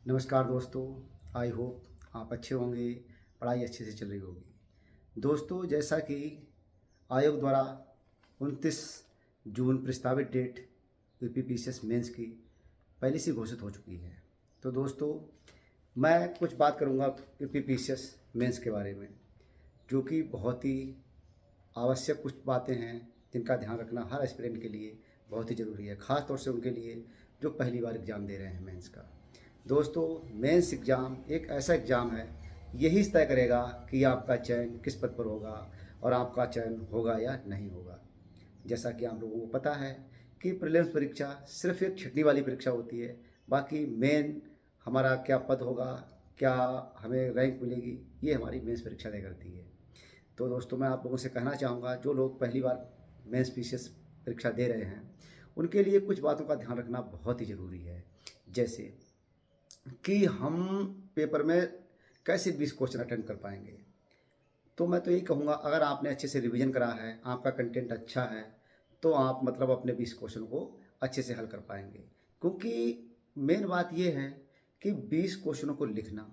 नमस्कार दोस्तों। I hope आप अच्छे होंगे, पढ़ाई अच्छे से चल रही होगी। दोस्तों, जैसा कि आयोग द्वारा 29 जून प्रस्तावित डेट यूपीपीसीएस मेंस की पहले से घोषित हो चुकी है। तो दोस्तों, मैं कुछ बात करूंगा यूपीपीसीएस मेंस के बारे में, जो कि बहुत ही आवश्यक कुछ बातें हैं जिनका ध्यान रखना हर एस्पिरेंट के लिए बहुत ही ज़रूरी है, ख़ास तौर से उनके लिए जो पहली बार एग्ज़ाम दे रहे हैं मेंस का। दोस्तों, मेंस एग्ज़ाम एक ऐसा एग्ज़ाम है, यही तय करेगा कि आपका चयन किस पद पर होगा और आपका चयन होगा या नहीं होगा। जैसा कि आप लोगों को पता है कि प्रीलिम्स परीक्षा सिर्फ एक छिटनी वाली परीक्षा होती है, बाकी मेन हमारा क्या पद होगा, क्या हमें रैंक मिलेगी, ये हमारी मेंस परीक्षा तय करती है। तो दोस्तों, मैं आप लोगों से कहना चाहूँगा, जो लोग पहली बार मेंस पीसीएस परीक्षा दे रहे हैं उनके लिए कुछ बातों का ध्यान रखना बहुत ही ज़रूरी है। जैसे कि हम पेपर में कैसे 20 क्वेश्चन अटेंड कर पाएंगे। तो मैं तो यही कहूँगा, अगर आपने अच्छे से रिवीजन करा है, आपका कंटेंट अच्छा है, तो आप मतलब अपने 20 क्वेश्चन को अच्छे से हल कर पाएंगे। क्योंकि मेन बात यह है कि 20 क्वेश्चनों को लिखना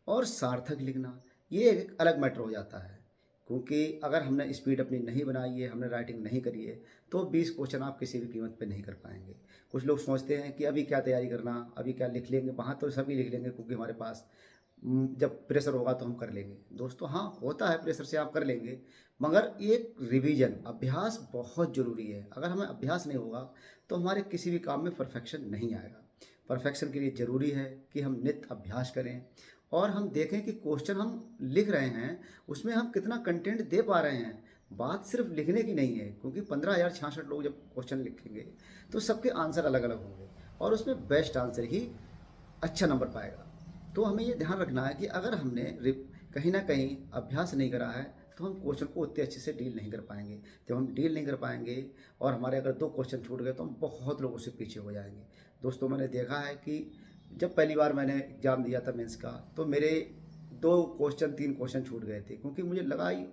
और सार्थक लिखना ये एक अलग मैटर हो जाता है। क्योंकि अगर हमने स्पीड अपनी नहीं बनाई है, हमने राइटिंग नहीं करी है, तो 20 क्वेश्चन आप किसी भी कीमत पे नहीं कर पाएंगे। कुछ लोग सोचते हैं कि अभी क्या तैयारी करना, अभी क्या लिख लेंगे, वहाँ तो सभी लिख लेंगे क्योंकि हमारे पास जब प्रेशर होगा तो हम कर लेंगे। दोस्तों, हाँ, होता है, प्रेशर से आप कर लेंगे, मगर एक रिवीजन अभ्यास बहुत ज़रूरी है। अगर हमें अभ्यास नहीं होगा तो हमारे किसी भी काम में परफेक्शन नहीं आएगा। परफेक्शन के लिए ज़रूरी है कि हम नित्य अभ्यास करें और हम देखें कि क्वेश्चन हम लिख रहे हैं उसमें हम कितना कंटेंट दे पा रहे हैं। बात सिर्फ लिखने की नहीं है, क्योंकि 15,066 लोग जब क्वेश्चन लिखेंगे तो सबके आंसर अलग अलग होंगे और उसमें बेस्ट आंसर ही अच्छा नंबर पाएगा। तो हमें ये ध्यान रखना है कि अगर हमने कहीं ना कहीं अभ्यास नहीं करा है तो हम क्वेश्चन को उतने अच्छे से डील नहीं कर पाएंगे। जब हम डील नहीं कर पाएंगे और हमारे अगर 2 क्वेश्चन छूट गए तो हम बहुत लोगों से पीछे हो जाएंगे। दोस्तों, मैंने देखा है कि जब पहली बार मैंने एग्ज़ाम दिया था मेंस का, तो मेरे 2 क्वेश्चन 3 क्वेश्चन छूट गए थे, क्योंकि मुझे लगा ही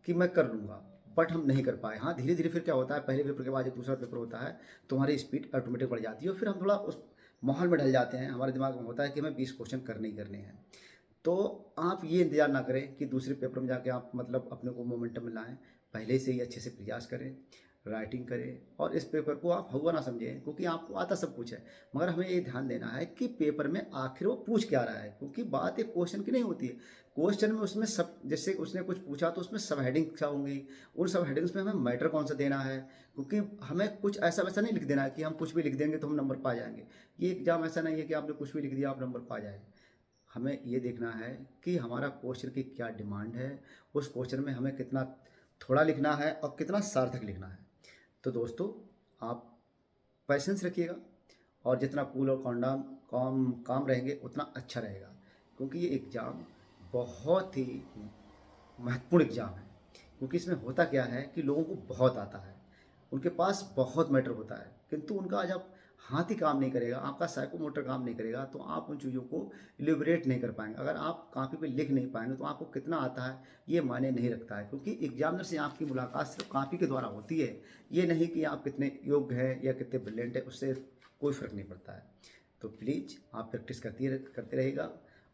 कि मैं कर लूँगा, बट हम नहीं कर पाए। हाँ, धीरे धीरे फिर क्या होता है, पहले पेपर के बाद जब दूसरा पेपर होता है तो हमारी स्पीड ऑटोमेटिक बढ़ जाती है और फिर हम थोड़ा उस माहौल में ढल जाते हैं। हमारे दिमाग में होता है कि हमें 20 क्वेश्चन करने ही करने हैं। तो आप ये इंतज़ार ना करें कि दूसरे पेपर में जाके आप मतलब अपने को मोमेंटम में लाएँ। पहले से ही अच्छे से प्रयास करें, राइटिंग करें और इस पेपर को आप हौवा ना समझें, क्योंकि आपको आता सब कुछ है। मगर हमें ये ध्यान देना है कि पेपर में आखिर वो पूछ क्या रहा है, क्योंकि बात एक क्वेश्चन की नहीं होती है। क्वेश्चन में उसमें सब, जैसे उसने कुछ पूछा तो उसमें सब हेडिंग क्या होंगी, उन सब हेडिंग्स में हमें मैटर कौन सा देना है। क्योंकि हमें कुछ ऐसा वैसा नहीं लिख देना है कि हम कुछ भी लिख देंगे तो हम नंबर पा जाएंगे। ये एग्ज़ाम ऐसा नहीं है कि आपने कुछ भी लिख दिया आप नंबर पा जाए। हमें ये देखना है कि हमारा क्वेश्चन की क्या डिमांड है, उस क्वेश्चन में हमें कितना थोड़ा लिखना है और कितना सार्थक लिखना है। तो दोस्तों, आप पेशेंस रखिएगा और जितना कूल और काम रहेंगे उतना अच्छा रहेगा, क्योंकि ये एग्ज़ाम बहुत ही महत्वपूर्ण एग्ज़ाम है। क्योंकि इसमें होता क्या है कि लोगों को बहुत आता है, उनके पास बहुत मैटर होता है, किंतु उनका जब हाथ ही काम नहीं करेगा, आपका साइकोमोटर काम नहीं करेगा, तो आप उन चीज़ों को इलिबरेट नहीं कर पाएंगे। अगर आप कापी पे लिख नहीं पाएंगे तो आपको कितना आता है ये मायने नहीं रखता है, क्योंकि एग्जामिनर से आपकी मुलाकात सिर्फ कापी के द्वारा होती है। ये नहीं कि आप कितने योग्य हैं या कितने ब्रिलियंट है, उससे कोई फ़र्क नहीं पड़ता है। तो प्लीज़ आप प्रैक्टिस करते रहिएगा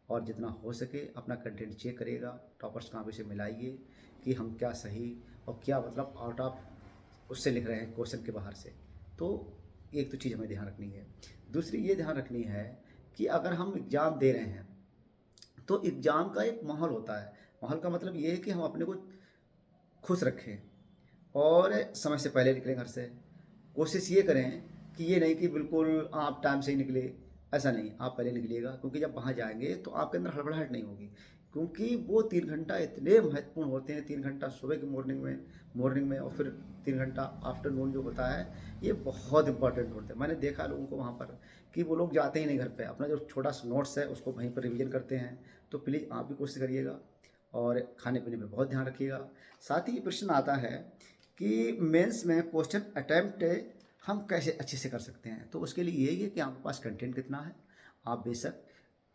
और जितना हो सके अपना कंटेंट चेक करिएगा, टॉपर्स कापी से मिलाइए कि हम क्या सही और क्या मतलब आउट ऑफ उससे लिख रहे हैं, क्वेश्चन के बाहर से। तो एक तो चीज़ हमें ध्यान रखनी है। दूसरी ये ध्यान रखनी है कि अगर हम एग्ज़ाम दे रहे हैं तो एग्ज़ाम का एक माहौल होता है। माहौल का मतलब ये है कि हम अपने को खुश रखें और समय से पहले निकलें घर से। कोशिश ये करें कि ये नहीं कि बिल्कुल आप टाइम से ही निकले, ऐसा नहीं, आप पहले निकलिएगा, क्योंकि जब वहाँ जाएंगे तो आपके अंदर हड़बड़ाहट नहीं होगी। क्योंकि वो 3 घंटा इतने महत्वपूर्ण होते हैं। 3 घंटा सुबह की मॉर्निंग में और फिर 3 घंटा आफ्टरनून जो होता है, ये बहुत इंपॉर्टेंट होते हैं। मैंने देखा लोगों को वहाँ पर कि वो लोग जाते ही नहीं घर पे, अपना जो छोटा सा नोट्स है उसको वहीं पर रिवीजन करते हैं। तो प्लीज़ आप भी कोशिश करिएगा और खाने पीने में बहुत ध्यान रखिएगा। साथ ही ये प्रश्न आता है कि मेंस में क्वेश्चन अटैम्प्ट हम कैसे अच्छे से कर सकते हैं। तो उसके लिए यही है कि आपके पास कंटेंट कितना है। आप बेशक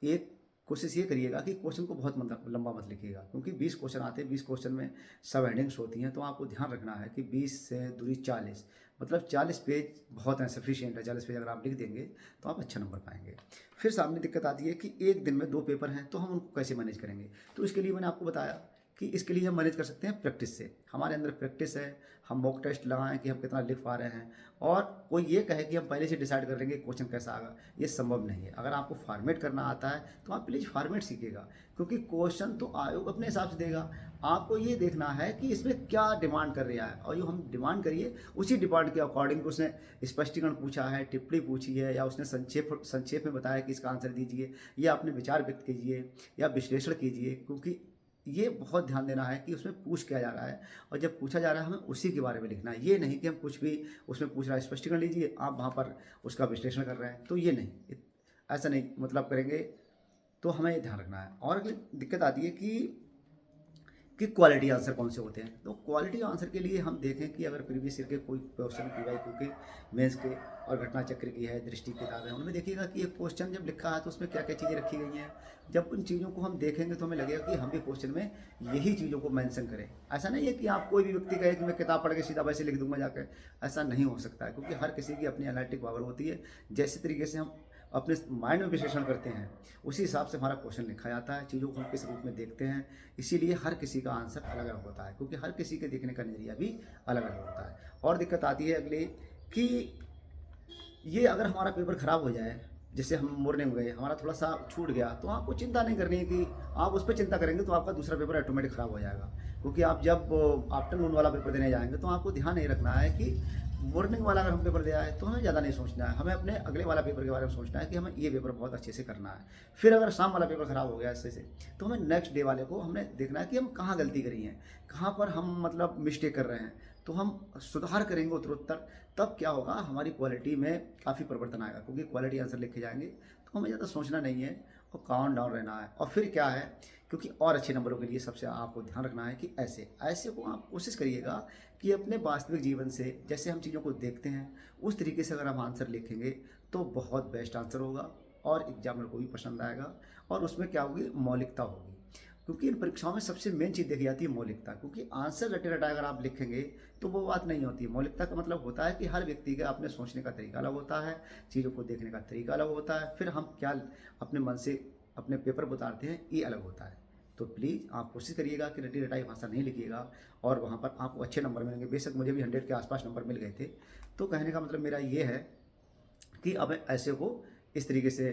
एक कोशिश ये करिएगा कि क्वेश्चन को बहुत लंबा मत लिखिएगा, क्योंकि 20 क्वेश्चन आते हैं, 20 क्वेश्चन में सब हेडिंग्स होती हैं। तो आपको ध्यान रखना है कि 20 से दूरी 40, मतलब 40 पेज बहुत हैं, सफिशिएंट है। 40 पेज अगर आप लिख देंगे तो आप अच्छा नंबर पाएंगे। फिर सामने दिक्कत आती है कि एक दिन में 2 पेपर हैं, तो हम उनको कैसे मैनेज करेंगे। तो इसके लिए मैंने आपको बताया कि इसके लिए हम मैनेज कर सकते हैं प्रैक्टिस से। हमारे अंदर प्रैक्टिस है, हम मॉक टेस्ट लगाएं कि हम कितना लिख पा रहे हैं। और कोई ये कहे कि हम पहले से डिसाइड कर लेंगे क्वेश्चन कैसा आएगा, ये संभव नहीं है। अगर आपको फॉर्मेट करना आता है तो आप प्लीज़ फॉर्मेट सीखिएगा, क्योंकि क्वेश्चन तो आयोग अपने हिसाब से देगा। आपको ये देखना है कि इसमें क्या डिमांड कर रहा है, और जो हम डिमांड करिए उसी डिमांड के अकॉर्डिंग उसने स्पष्टीकरण पूछा है, टिप्पणी पूछी है, या उसने संक्षेप में बताया कि इसका आंसर दीजिए, या अपने विचार व्यक्त कीजिए, या विश्लेषण कीजिए। क्योंकि ये बहुत ध्यान देना है कि उसमें पूछ क्या जा रहा है, और जब पूछा जा रहा है हमें उसी के बारे में लिखना है। ये नहीं कि हम कुछ भी उसमें पूछ रहा है स्पष्टीकरण लीजिए, आप वहाँ पर उसका विश्लेषण कर रहे हैं, तो ये नहीं, ऐसा नहीं मतलब करेंगे। तो हमें ये ध्यान रखना है। और अगली दिक्कत आती है कि क्वालिटी आंसर कौन से होते हैं। तो क्वालिटी आंसर के लिए हम देखें कि अगर प्रीवियस ईयर के कोई क्वेश्चन PYQ के, मेंस के और घटना चक्र की है, दृष्टि की किताब है, उनमें देखिएगा कि एक क्वेश्चन जब लिखा है तो उसमें क्या क्या चीज़ें रखी गई हैं। जब उन चीज़ों को हम देखेंगे तो हमें लगेगा कि हम भी क्वेश्चन में यही चीज़ों को मेंशन करें। ऐसा नहीं है कि आप कोई भी व्यक्ति कहे कि मैं किताब पढ़ के सीधा वैसे लिख दूंगा जाकर, ऐसा नहीं हो सकता है, क्योंकि हर किसी की अपनी एनालिटिक पावर होती है। जैसे तरीके से हम अपने माइंड में विश्लेषण करते हैं, उसी हिसाब से हमारा क्वेश्चन लिखा जाता है, चीज़ों को हम किस रूप में देखते हैं। इसीलिए हर किसी का आंसर अलग अलग होता है, क्योंकि हर किसी के देखने का नज़रिया भी अलग अलग होता है। और दिक्कत आती है अगली कि ये अगर हमारा पेपर ख़राब हो जाए, जैसे हम मॉर्निंग गए, हमारा थोड़ा सा छूट गया, तो आपको चिंता नहीं करनी है कि आप उस पर चिंता करेंगे तो आपका दूसरा पेपर ऑटोमेटिक ख़राब हो जाएगा। क्योंकि आप जब आफ्टरनून वाला पेपर देने जाएंगे तो आपको ध्यान नहीं रखना है कि मॉर्निंग वाला अगर हम पेपर दे आए तो हमें ज़्यादा नहीं सोचना है, हमें अपने अगले वाला पेपर के बारे में सोचना है कि हमें ये पेपर बहुत अच्छे से करना है। फिर अगर शाम वाला पेपर ख़राब हो गया अच्छे से, तो हमें नेक्स्ट डे वाले को हमने देखना है कि हम कहाँ गलती करी है, कहाँ पर हम मतलब मिस्टेक कर रहे हैं, तो हम सुधार करेंगे उत्तरोत्तर। तब क्या होगा, हमारी क्वालिटी में काफ़ी परिवर्तन आएगा, क्योंकि क्वालिटी आंसर लिखे जाएंगे तो हमें ज़्यादा सोचना नहीं है और काम डाउन रहना है। और फिर क्या है, क्योंकि और अच्छे नंबरों के लिए सबसे आपको ध्यान रखना है कि ऐसे ऐसे को आप कोशिश करिएगा कि अपने वास्तविक जीवन से जैसे हम चीज़ों को देखते हैं उस तरीके से अगर हम आंसर लिखेंगे तो बहुत बेस्ट आंसर होगा और एग्जामिनर को भी पसंद आएगा। और उसमें क्या होगी, मौलिकता होगी, क्योंकि इन परीक्षाओं में सबसे मेन चीज़ देखी जाती है मौलिकता। क्योंकि आंसर रटे रटाए अगर आप लिखेंगे तो वो बात नहीं होती है। मौलिकता का मतलब होता है कि हर व्यक्ति का अपने सोचने का तरीका अलग होता है, चीज़ों को देखने का तरीका अलग होता है, फिर हम क्या अपने मन से अपने पेपर पर उतारते हैं ये अलग होता है। तो प्लीज़ आप कोशिश करिएगा कि रटी रटाई भाषा नहीं लिखिएगा और वहाँ पर आपको अच्छे नंबर मिलेंगे। बेशक मुझे भी 100 के आसपास नंबर मिल गए थे। तो कहने का मतलब मेरा ये है कि अब ऐसे को इस तरीके से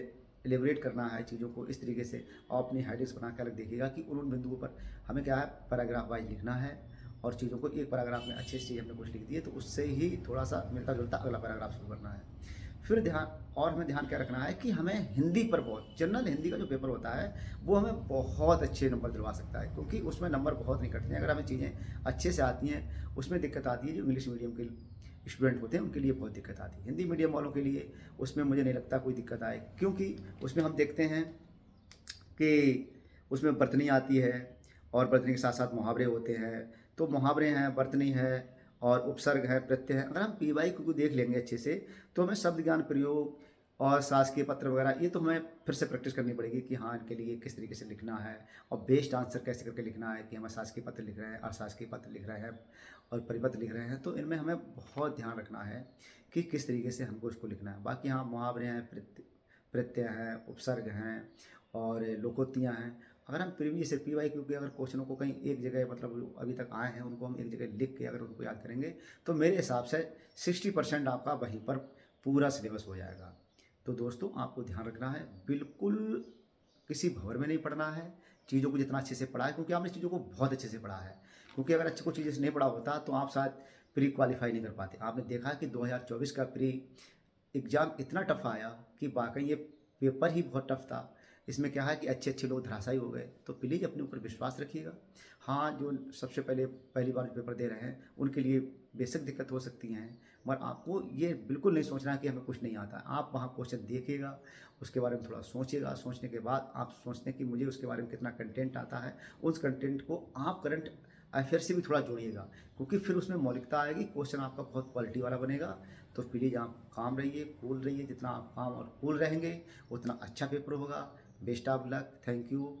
एलिब्रेट करना है, चीज़ों को इस तरीके से और अपनी हेडिंग्स बना के अलग देखिएगा कि उन बिंदुओं पर हमें क्या है, पैराग्राफ वाइज लिखना है। और चीज़ों को एक पैराग्राफ में अच्छे से हमने कुछ लिख दिए तो उससे ही थोड़ा सा मिलता जुलता अगला पैराग्राफ शुरू करना है। फिर ध्यान, और हमें ध्यान क्या रखना है कि हमें हिंदी पर बहुत, जनरल हिंदी का जो पेपर होता है वो हमें बहुत अच्छे नंबर दिलवा सकता है, क्योंकि उसमें नंबर बहुत नहीं कटते हैं अगर हमें चीज़ें अच्छे से आती हैं। उसमें दिक्कत आती है जो इंग्लिश मीडियम के स्टूडेंट होते हैं उनके लिए बहुत दिक्कत आती है। हिंदी मीडियम वालों के लिए उसमें मुझे नहीं लगता कोई दिक्कत आए, क्योंकि उसमें हम देखते हैं कि उसमें बर्तनी आती है और बर्तनी के साथ साथ मुहावरे होते हैं। तो मुहावरे हैं, बर्तनी है और उपसर्ग है, प्रत्यय है। अगर हम PYQ को देख लेंगे अच्छे से तो हमें शब्द ज्ञान प्रयोग और शासकीय पत्र वगैरह ये तो हमें फिर से प्रैक्टिस करनी पड़ेगी कि हाँ इनके लिए किस तरीके से लिखना है और बेस्ट आंसर कैसे करके लिखना है, कि हम शासकीय पत्र लिख रहे हैं, अशासकीय पत्र लिख रहे हैं और परिपत्र लिख रहे हैं। तो इनमें हमें बहुत ध्यान रखना है कि किस तरीके से हमको इसको लिखना है। बाकी हाँ मुहावरे हैं, प्रत्यय हैं, उपसर्ग हैं और लोकोक्तियाँ हैं। अगर हम प्रीवियस PYQ के अगर क्वेश्चनों को कहीं एक जगह मतलब अभी तक आए हैं उनको हम एक जगह लिख के अगर उनको याद करेंगे तो मेरे हिसाब से 60% आपका वहीं पर पूरा सिलेबस हो जाएगा। तो दोस्तों आपको ध्यान रखना है, बिल्कुल किसी भंवर में नहीं पढ़ना है, चीज़ों को जितना अच्छे से पढ़ा है, क्योंकि आपने चीज़ों को बहुत अच्छे से पढ़ा है। क्योंकि अगर अच्छे को चीज़ें से नहीं पढ़ा होता तो आप शायद प्री क्वालिफाई नहीं कर पाते। आपने देखा कि 2024 का प्री एग्ज़ाम इतना टफ आया कि वाकई ये पेपर ही बहुत टफ था। इसमें क्या है कि अच्छे अच्छे लोग धराशायी हो गए। तो प्लीज़ अपने ऊपर विश्वास रखिएगा। हाँ जो सबसे पहली बार पेपर दे रहे हैं उनके लिए बेशक दिक्कत हो सकती हैं, मगर आपको ये बिल्कुल नहीं सोचना कि हमें कुछ नहीं आता। आप वहाँ क्वेश्चन देखिएगा, उसके बारे में थोड़ा सोचिएगा, सोचने के बाद आप सोचते हैं कि मुझे उसके बारे में कितना कंटेंट आता है, उस कंटेंट को आप करंट अफेयर से भी थोड़ा जोड़िएगा, क्योंकि फिर उसमें मौलिकता आएगी, क्वेश्चन आपका बहुत क्वालिटी वाला बनेगा। तो प्लीज़ आप काम रहिए, कूल रहिए, जितना आप काम और कूल रहेंगे उतना अच्छा पेपर होगा। Best of luck, thank you.